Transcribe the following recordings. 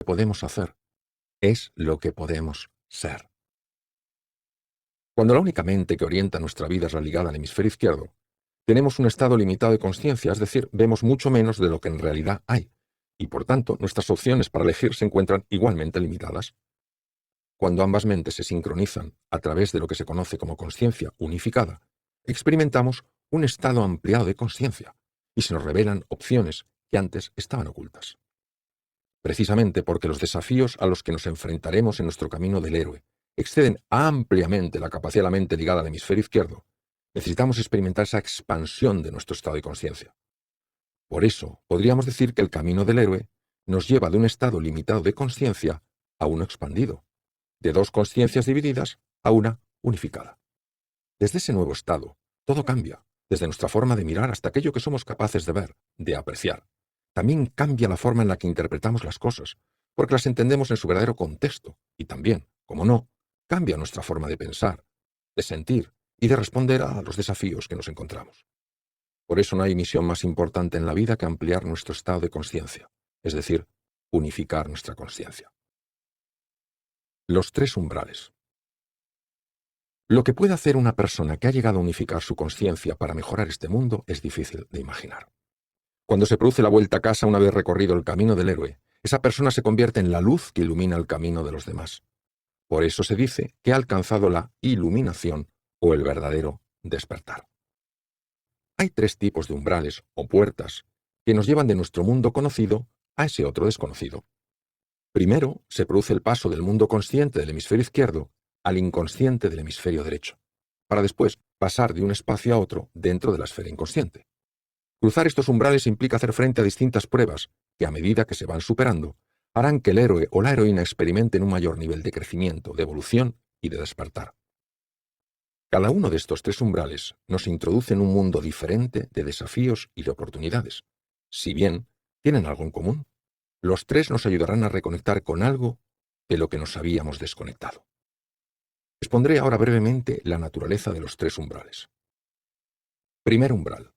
podemos hacer, es lo que podemos ser. Cuando la única mente que orienta nuestra vida es la ligada al hemisferio izquierdo, tenemos un estado limitado de conciencia, es decir, vemos mucho menos de lo que en realidad hay, y por tanto nuestras opciones para elegir se encuentran igualmente limitadas. Cuando ambas mentes se sincronizan a través de lo que se conoce como conciencia unificada, experimentamos un estado ampliado de conciencia, y se nos revelan opciones que antes estaban ocultas. Precisamente porque los desafíos a los que nos enfrentaremos en nuestro camino del héroe exceden ampliamente la capacidad de la mente ligada al hemisferio izquierdo, necesitamos experimentar esa expansión de nuestro estado de conciencia. Por eso, podríamos decir que el camino del héroe nos lleva de un estado limitado de conciencia a uno expandido, de dos conciencias divididas a una unificada. Desde ese nuevo estado, todo cambia, desde nuestra forma de mirar hasta aquello que somos capaces de ver, de apreciar. También cambia la forma en la que interpretamos las cosas, porque las entendemos en su verdadero contexto, y también, como no, cambia nuestra forma de pensar, de sentir y de responder a los desafíos que nos encontramos. Por eso no hay misión más importante en la vida que ampliar nuestro estado de conciencia, es decir, unificar nuestra conciencia. Los tres umbrales. Lo que puede hacer una persona que ha llegado a unificar su conciencia para mejorar este mundo es difícil de imaginar. Cuando se produce la vuelta a casa una vez recorrido el camino del héroe, esa persona se convierte en la luz que ilumina el camino de los demás. Por eso se dice que ha alcanzado la iluminación o el verdadero despertar. Hay tres tipos de umbrales o puertas que nos llevan de nuestro mundo conocido a ese otro desconocido. Primero, se produce el paso del mundo consciente del hemisferio izquierdo al inconsciente del hemisferio derecho, para después pasar de un espacio a otro dentro de la esfera inconsciente. Cruzar estos umbrales implica hacer frente a distintas pruebas que, a medida que se van superando, harán que el héroe o la heroína experimenten un mayor nivel de crecimiento, de evolución y de despertar. Cada uno de estos tres umbrales nos introduce en un mundo diferente de desafíos y de oportunidades. Si bien tienen algo en común, los tres nos ayudarán a reconectar con algo de lo que nos habíamos desconectado. Expondré ahora brevemente la naturaleza de los tres umbrales. Primer umbral.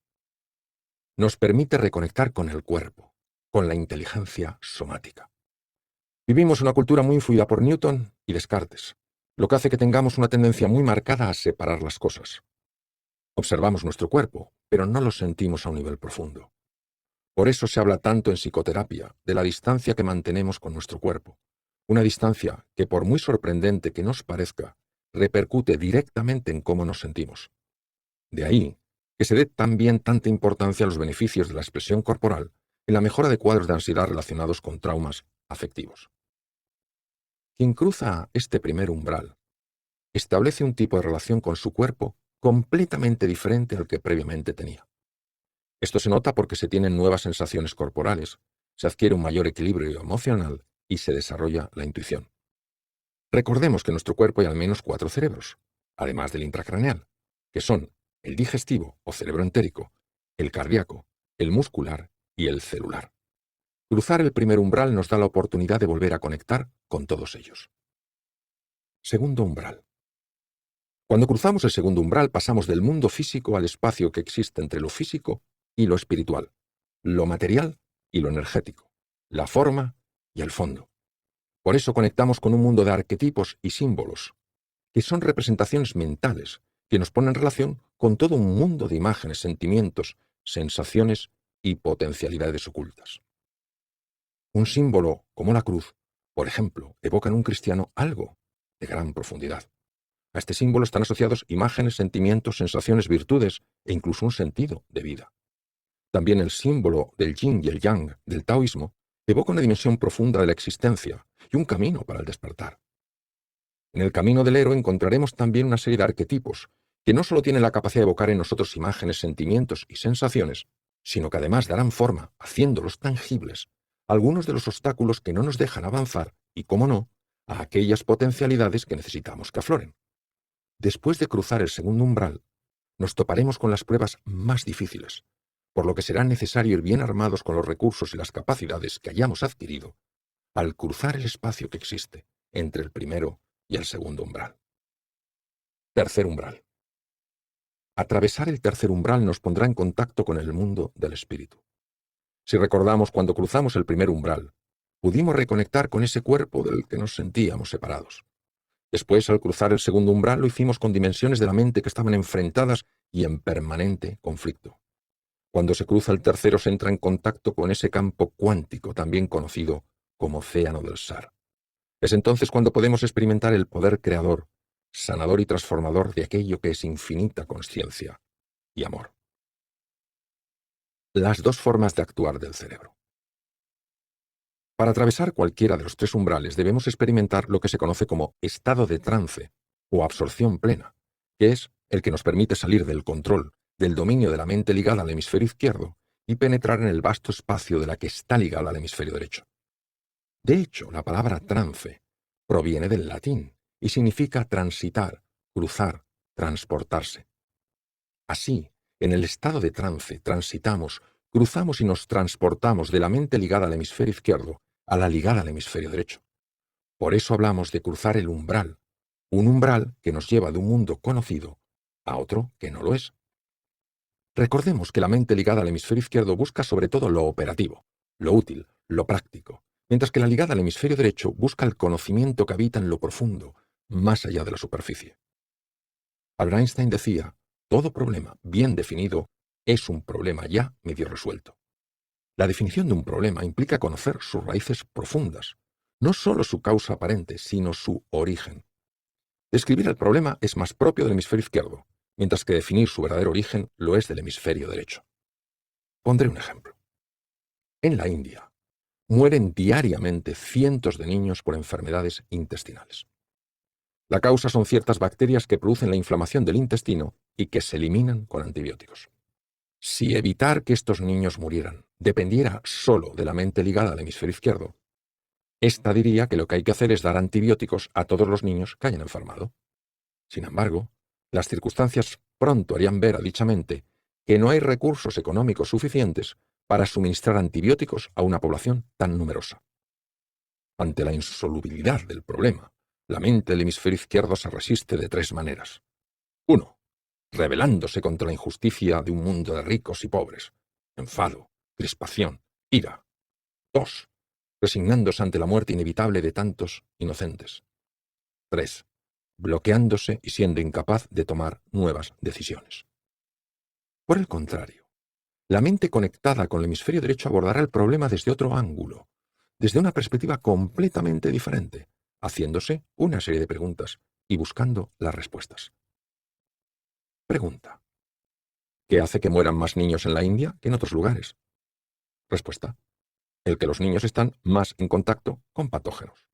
Nos permite reconectar con el cuerpo, con la inteligencia somática. Vivimos una cultura muy influida por Newton y Descartes, lo que hace que tengamos una tendencia muy marcada a separar las cosas. Observamos nuestro cuerpo, pero no lo sentimos a un nivel profundo. Por eso se habla tanto en psicoterapia de la distancia que mantenemos con nuestro cuerpo, una distancia que, por muy sorprendente que nos parezca, repercute directamente en cómo nos sentimos. De ahí que se dé también tanta importancia a los beneficios de la expresión corporal en la mejora de cuadros de ansiedad relacionados con traumas afectivos. Quien cruza este primer umbral establece un tipo de relación con su cuerpo completamente diferente al que previamente tenía. Esto se nota porque se tienen nuevas sensaciones corporales, se adquiere un mayor equilibrio emocional y se desarrolla la intuición. Recordemos que en nuestro cuerpo hay al menos 4 cerebros, además del intracraneal, que son el digestivo o cerebro entérico, el cardíaco, el muscular y el celular. Cruzar el primer umbral nos da la oportunidad de volver a conectar con todos ellos. Segundo umbral. Cuando cruzamos el segundo umbral pasamos del mundo físico al espacio que existe entre lo físico y lo espiritual, lo material y lo energético, la forma y el fondo. Por eso conectamos con un mundo de arquetipos y símbolos, que son representaciones mentales que nos ponen en relación con todo un mundo de imágenes, sentimientos, sensaciones y potencialidades ocultas. Un símbolo como la cruz, por ejemplo, evoca en un cristiano algo de gran profundidad. A este símbolo están asociados imágenes, sentimientos, sensaciones, virtudes e incluso un sentido de vida. También el símbolo del yin y el yang del taoísmo evoca una dimensión profunda de la existencia y un camino para el despertar. En el camino del héroe encontraremos también una serie de arquetipos que no solo tienen la capacidad de evocar en nosotros imágenes, sentimientos y sensaciones, sino que además darán forma, haciéndolos tangibles, a algunos de los obstáculos que no nos dejan avanzar y, cómo no, a aquellas potencialidades que necesitamos que afloren. Después de cruzar el segundo umbral, nos toparemos con las pruebas más difíciles, por lo que será necesario ir bien armados con los recursos y las capacidades que hayamos adquirido al cruzar el espacio que existe entre el primero y el segundo umbral. Tercer umbral. Atravesar el tercer umbral nos pondrá en contacto con el mundo del espíritu. Si recordamos cuando cruzamos el primer umbral, pudimos reconectar con ese cuerpo del que nos sentíamos separados. Después, al cruzar el segundo umbral, lo hicimos con dimensiones de la mente que estaban enfrentadas y en permanente conflicto. Cuando se cruza el tercero, se entra en contacto con ese campo cuántico, también conocido como océano del SAR. Es entonces cuando podemos experimentar el poder creador, sanador y transformador de aquello que es infinita consciencia y amor. Las dos formas de actuar del cerebro. Para atravesar cualquiera de los tres umbrales debemos experimentar lo que se conoce como estado de trance o absorción plena, que es el que nos permite salir del control, del dominio de la mente ligada al hemisferio izquierdo y penetrar en el vasto espacio de la que está ligada al hemisferio derecho. De hecho, la palabra trance proviene del latín y significa transitar, cruzar, transportarse. Así, en el estado de trance transitamos, cruzamos y nos transportamos de la mente ligada al hemisferio izquierdo a la ligada al hemisferio derecho. Por eso hablamos de cruzar el umbral, un umbral que nos lleva de un mundo conocido a otro que no lo es. Recordemos que la mente ligada al hemisferio izquierdo busca sobre todo lo operativo, lo útil, lo práctico, mientras que la ligada al hemisferio derecho busca el conocimiento que habita en lo profundo, más allá de la superficie. Albert Einstein decía, todo problema bien definido es un problema ya medio resuelto. La definición de un problema implica conocer sus raíces profundas, no solo su causa aparente, sino su origen. Describir el problema es más propio del hemisferio izquierdo, mientras que definir su verdadero origen lo es del hemisferio derecho. Pondré un ejemplo. En la India, mueren diariamente cientos de niños por enfermedades intestinales. La causa son ciertas bacterias que producen la inflamación del intestino y que se eliminan con antibióticos. Si evitar que estos niños murieran dependiera solo de la mente ligada al hemisferio izquierdo, esta diría que lo que hay que hacer es dar antibióticos a todos los niños que hayan enfermado. Sin embargo, las circunstancias pronto harían ver a dicha mente que no hay recursos económicos suficientes para suministrar antibióticos a una población tan numerosa. Ante la insolubilidad del problema, la mente del hemisferio izquierdo se resiste de tres maneras. 1. Rebelándose contra la injusticia de un mundo de ricos y pobres. Enfado, crispación, ira. 2. Resignándose ante la muerte inevitable de tantos inocentes. 3. Bloqueándose y siendo incapaz de tomar nuevas decisiones. Por el contrario, la mente conectada con el hemisferio derecho abordará el problema desde otro ángulo, desde una perspectiva completamente diferente, haciéndose una serie de preguntas y buscando las respuestas. Pregunta. ¿Qué hace que mueran más niños en la India que en otros lugares? Respuesta. El que los niños están más en contacto con patógenos.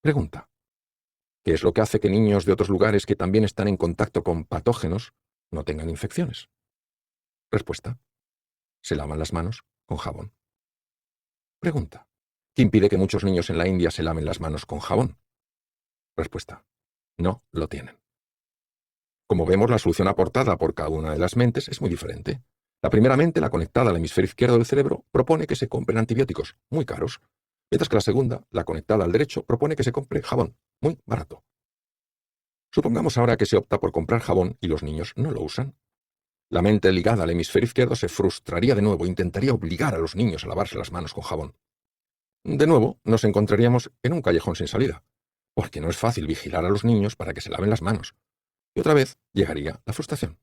Pregunta. ¿Qué es lo que hace que niños de otros lugares que también están en contacto con patógenos no tengan infecciones? Respuesta. Se lavan las manos con jabón. Pregunta. ¿Qué impide que muchos niños en la India se laven las manos con jabón? Respuesta. No lo tienen. Como vemos, la solución aportada por cada una de las mentes es muy diferente. La primera mente, la conectada al hemisferio izquierdo del cerebro, propone que se compren antibióticos, muy caros, mientras que la segunda, la conectada al derecho, propone que se compre jabón, muy barato. Supongamos ahora que se opta por comprar jabón y los niños no lo usan. La mente ligada al hemisferio izquierdo se frustraría de nuevo e intentaría obligar a los niños a lavarse las manos con jabón. De nuevo, nos encontraríamos en un callejón sin salida, porque no es fácil vigilar a los niños para que se laven las manos. Y otra vez llegaría la frustración.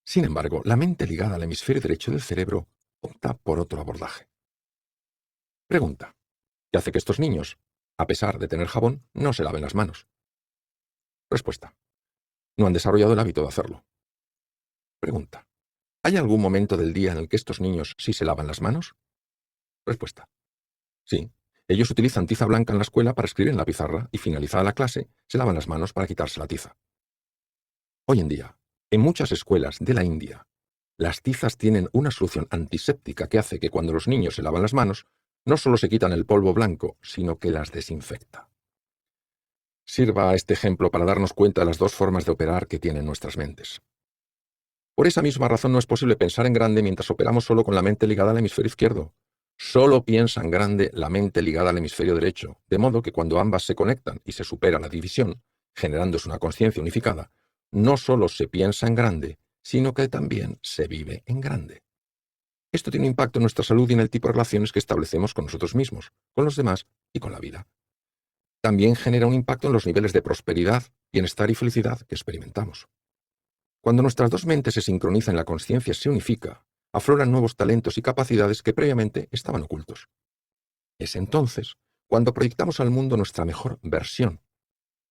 Sin embargo, la mente ligada al hemisferio derecho del cerebro opta por otro abordaje. Pregunta. ¿Qué hace que estos niños, a pesar de tener jabón, no se laven las manos? Respuesta. No han desarrollado el hábito de hacerlo. Pregunta. ¿Hay algún momento del día en el que estos niños sí se lavan las manos? Respuesta. Sí. Ellos utilizan tiza blanca en la escuela para escribir en la pizarra y finalizada la clase, se lavan las manos para quitarse la tiza. Hoy en día, en muchas escuelas de la India, las tizas tienen una solución antiséptica que hace que cuando los niños se lavan las manos, no solo se quitan el polvo blanco, sino que las desinfecta. Sirva este ejemplo para darnos cuenta de las dos formas de operar que tienen nuestras mentes. Por esa misma razón no es posible pensar en grande mientras operamos solo con la mente ligada al hemisferio izquierdo. Solo piensa en grande la mente ligada al hemisferio derecho, de modo que cuando ambas se conectan y se supera la división, generándose una conciencia unificada, no solo se piensa en grande, sino que también se vive en grande. Esto tiene un impacto en nuestra salud y en el tipo de relaciones que establecemos con nosotros mismos, con los demás y con la vida. También genera un impacto en los niveles de prosperidad, bienestar y felicidad que experimentamos. Cuando nuestras dos mentes se sincronizan y la consciencia se unifica, afloran nuevos talentos y capacidades que previamente estaban ocultos. Es entonces cuando proyectamos al mundo nuestra mejor versión.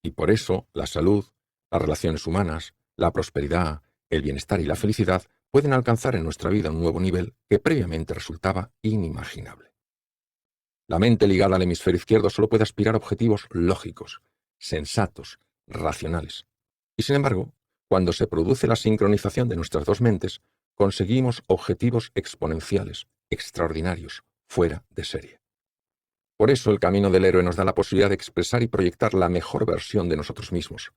Y por eso la salud, las relaciones humanas, la prosperidad, el bienestar y la felicidad pueden alcanzar en nuestra vida un nuevo nivel que previamente resultaba inimaginable. La mente ligada al hemisferio izquierdo solo puede aspirar a objetivos lógicos, sensatos, racionales. Y sin embargo, cuando se produce la sincronización de nuestras dos mentes, conseguimos objetivos exponenciales, extraordinarios, fuera de serie. Por eso el camino del héroe nos da la posibilidad de expresar y proyectar la mejor versión de nosotros mismos,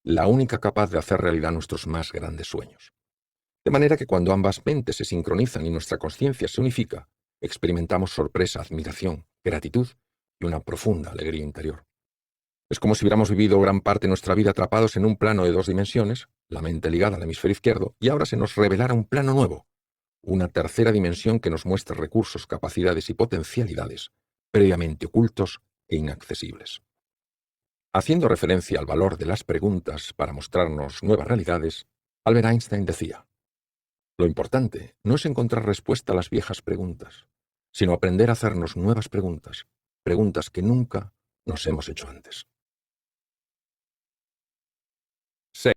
la única capaz de hacer realidad nuestros más grandes sueños. De manera que cuando ambas mentes se sincronizan y nuestra conciencia se unifica, experimentamos sorpresa, admiración, gratitud y una profunda alegría interior. Es como si hubiéramos vivido gran parte de nuestra vida atrapados en un plano de 2 dimensiones, la mente ligada al hemisferio izquierdo, y ahora se nos revelara un plano nuevo, una tercera dimensión que nos muestra recursos, capacidades y potencialidades previamente ocultos e inaccesibles. Haciendo referencia al valor de las preguntas para mostrarnos nuevas realidades, Albert Einstein decía: lo importante no es encontrar respuesta a las viejas preguntas, sino aprender a hacernos nuevas preguntas, preguntas que nunca nos hemos hecho antes.